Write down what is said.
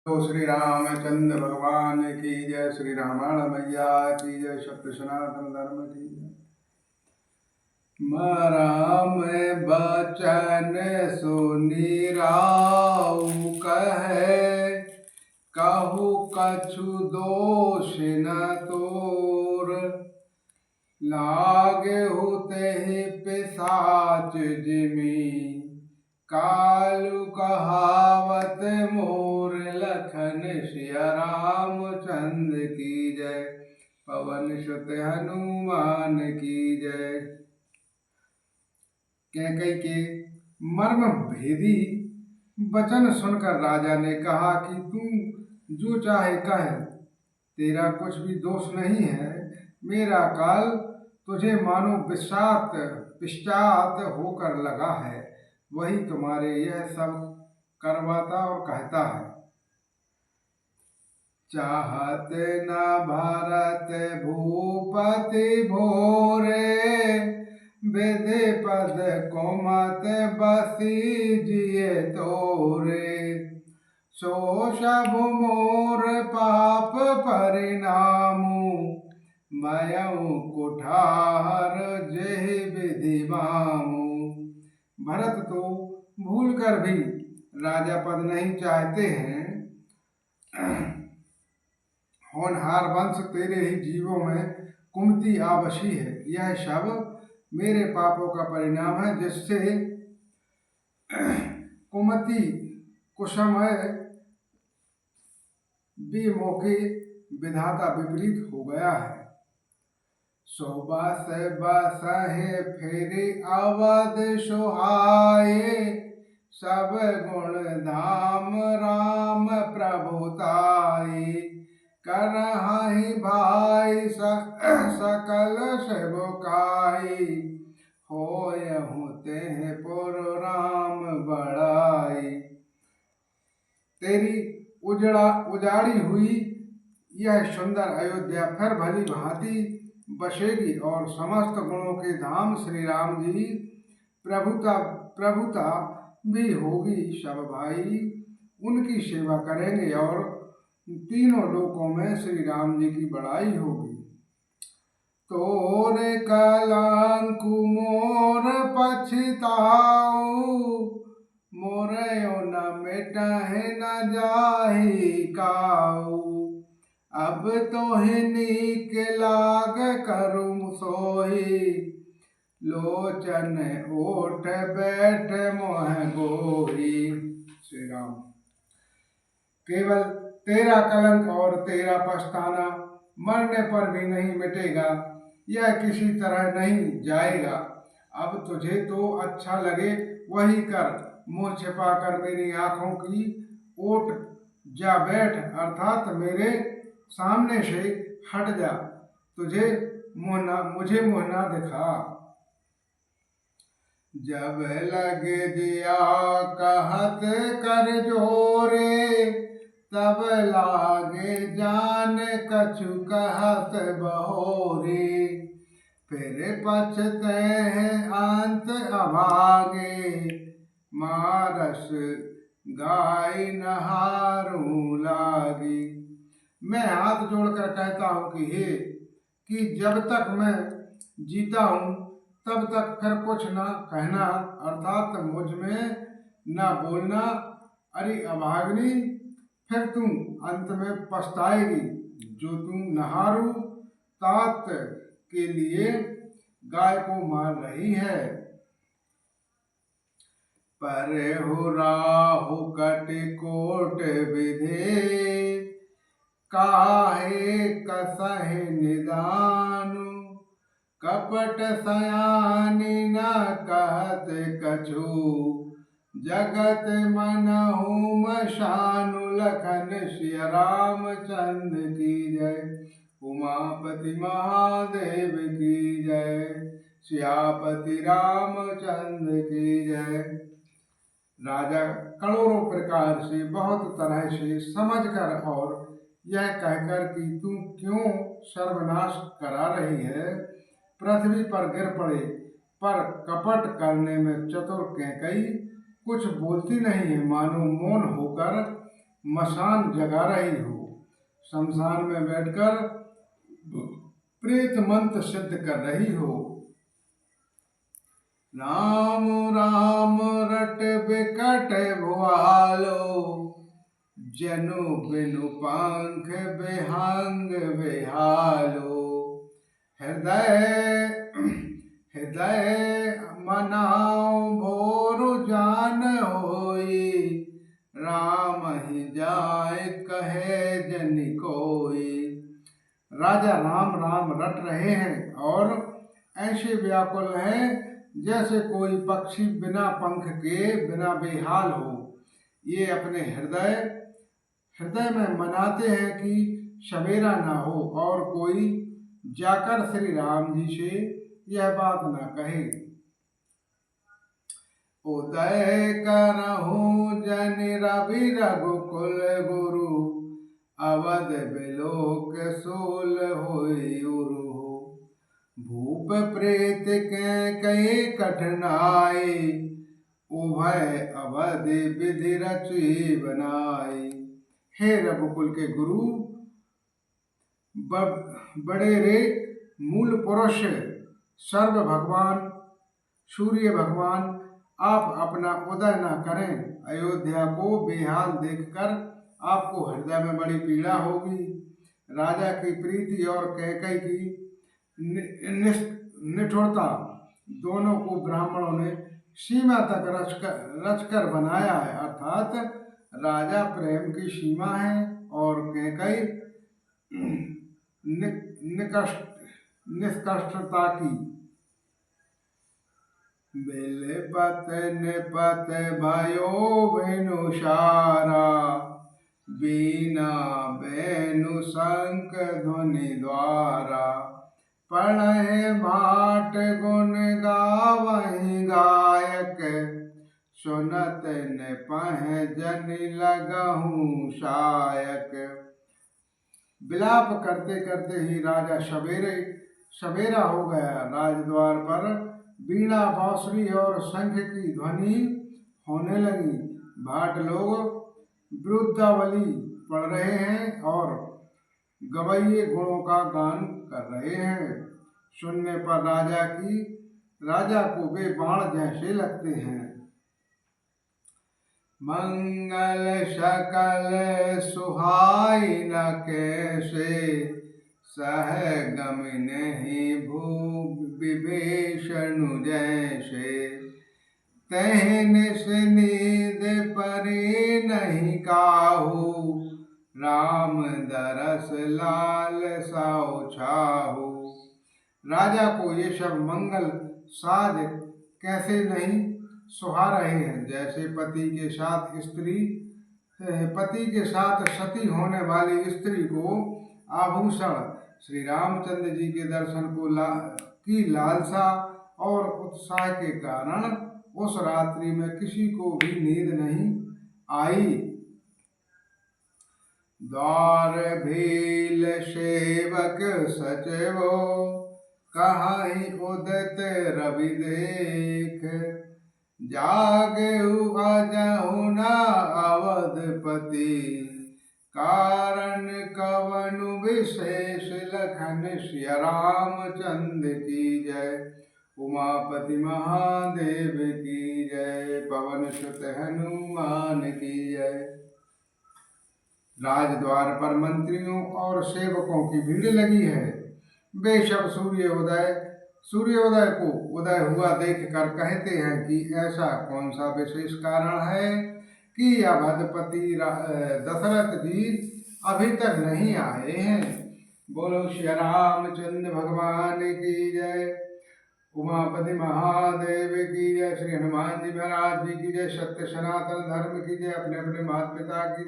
तो श्री रामचंद्र भगवान की जय, श्री रामायण मैया की जय, सत्य सनातन धर्म की जय। राम बचन सुनी राउ कहे, कहु कछु दोष न तोर। लागे होते ही पिशाच जिमी, कालु कहावत मोर। लखन सिया रामचंद्र की जय, पवन सुत हनुमान की जय। कैकई के मर्म भेदी वचन सुनकर राजा ने कहा कि तू जो चाहे कह, तेरा कुछ भी दोष नहीं है। मेरा काल तुझे मानो पश्चात होकर लगा है, वही तुम्हारे यह सब करवाता और कहता है। चाहत न भरत भूपति भोरे, विधि पद कोमत बसी जिए तोरे। सो सब मोर पाप परिणामु, भयउ कुठार जेहि विधि मामु। भरत तो भूल कर भी राजा पद नहीं चाहते हैं। होनहार वंश तेरे ही जीवों में कुमति आवशी है। यह सब मेरे पापों का परिणाम है, जिससे कुमति कुसमय विमोके विधाता विपरीत हो गया है। सोबस बसहे फेरी अवध सुहाए, सब गुण धाम राम प्रभुताई। करहि भाई सकल सेवकाई, होयहु तेह पुर राम बड़ाई। तेरी उजाड़ी हुई यह सुंदर अयोध्या फिर भली भांति बसेगी और समस्त गुणों के धाम श्री राम जी प्रभुता भी होगी। सब भाई उनकी सेवा करेंगे और तीनों लोकों में श्री राम जी की बड़ाई होगी। तोरे कलंकु मोर पछताऊ, मोरयो न मिटहि न जाहि काऊ। अब तोहि नीक लाग करुम सोही, लोचन ओठ बैठ मोह गोही। श्री राम, केवल तेरा कलंक और तेरा पछताना मरने पर भी नहीं मिटेगा, यह किसी तरह नहीं जाएगा। अब तुझे तो अच्छा लगे वही कर, मुँह छिपाकर मेरी आंखों की ओट जा बैठ, अर्थात मेरे सामने से हट जा, मुझे मुँह ना दिखा। जब लगे दिया कहत कर जोरे, तब लागे जान कछु कहत बहोरे। फिर पछते हैं अंत अभागे, मारस गाय नहारू लागी। मैं हाथ जोड़कर कहता हूँ कि जब तक मैं जीता हूँ तब तक फिर कुछ न कहना, अर्थात मुझ में न बोलना। अरे अभाग्नि, फिर तू अंत में पछताएगी। जो तू नहारू तात के लिए गाय को मार रही है। पर हो राहु कटिकोट विधे, काहे कसहि निदानु। कपट सयानी न कहत कछु, जगत मनहु मशानु। लखन सिया रामचंद्र की जय, उमापति महादेव की जय। सियापति रामचंद्र की जय। राजा करोड़ों प्रकार से बहुत तरह से समझकर और यह कहकर कि तू क्यों सर्वनाश करा रही है, पृथ्वी पर गिर पड़े। पर कपट करने में चतुर कैकई कुछ बोलती नहीं है, मानो मौन होकर मसान जगा रही हो, शमशान में बैठकर प्रेत मंत्र सिद्ध कर रही हो। राम राम रट बिकट भुआलो, जनु बिनु पंख बेहंग बेहालो। हृदय हृदय मनाओ भोरु जान होई, राम ही जाय कहे जन कोई। राजा राम राम रट रहे हैं और ऐसे व्याकुल हैं जैसे कोई पक्षी बिना पंख के बिना बेहाल हो। ये अपने हृदय हृदय में मनाते हैं कि सवेरा ना हो और कोई जाकर श्री राम जी से यह बात ना कहे। उदय करहूँ जन रवि रघुकुल गुरु, अवध बिलोक सोल होई उरु। भूप प्रेत के कई कठिनाई, उभय अवध विधि रची बनाई। हे रघुकुल के गुरु, बड़े रे मूल पुरुष सर्व भगवान सूर्य भगवान, आप अपना उदय न करें। अयोध्या को बेहाल देखकर आपको हृदय में बड़ी पीड़ा होगी। राजा की प्रीति और कैकई की निठुरता दोनों को ब्राह्मणों ने सीमा तक रचकर बनाया है, अर्थात राजा प्रेम की सीमा है और कैकई निष्कष्टता की। बिलपत निपत भयो बेनु सारा, बीना बेनु शंख ध्वनि द्वारा। पढ़े भाट गुण गावहि गायक, सुनत न पह जन लगहूँ शायक। विलाप करते करते ही राजा सवेरा हो गया। राजद्वार पर बीणा बांसुरी और शंख की ध्वनि होने लगी। भाट लोग विरुद्धावली पढ़ रहे हैं और गवैये गुणों का गान कर रहे हैं। सुनने पर राजा को वे बाण जैसे लगते हैं। मंगल सकल सुहाई न कैसे, सह गम नहीं भू विभीषण जैसे। तहन से नींद परे नहीं काहू, राम दरस लाल साओ छाहू। राजा को ये सब मंगल साज कैसे नहीं सुहा रहे हैं, जैसे पति के साथ सती होने वाली स्त्री को आभूषण श्री रामचंद्र जी के दर्शन की लालसा और उत्साह के कारण उस रात्रि में किसी को भी नींद नहीं आई। द्वार भील सेवक सचवो, कहीं उदित रवि देख। जागेहु अजहु न अवधपति, कारण कवनु विशेष लखन सिया रामचंद्र की जय। उमापति महादेव की जय, पवन सुत हनुमान की जय। राजद्वार पर मंत्रियों और सेवकों की भीड़ लगी है। वे सब सूर्योदय को उदय हुआ देखकर कहते हैं कि ऐसा कौन सा विशेष कारण है कि अवधपति दशरथ जी अभी तक नहीं आए हैं। बोलो श्री रामचंद्र भगवान की जय। उमापति महादेव की जय। श्री हनुमान जी महाराज जी की जय। सत्य सनातन धर्म की जय। अपने अपने माता पिता की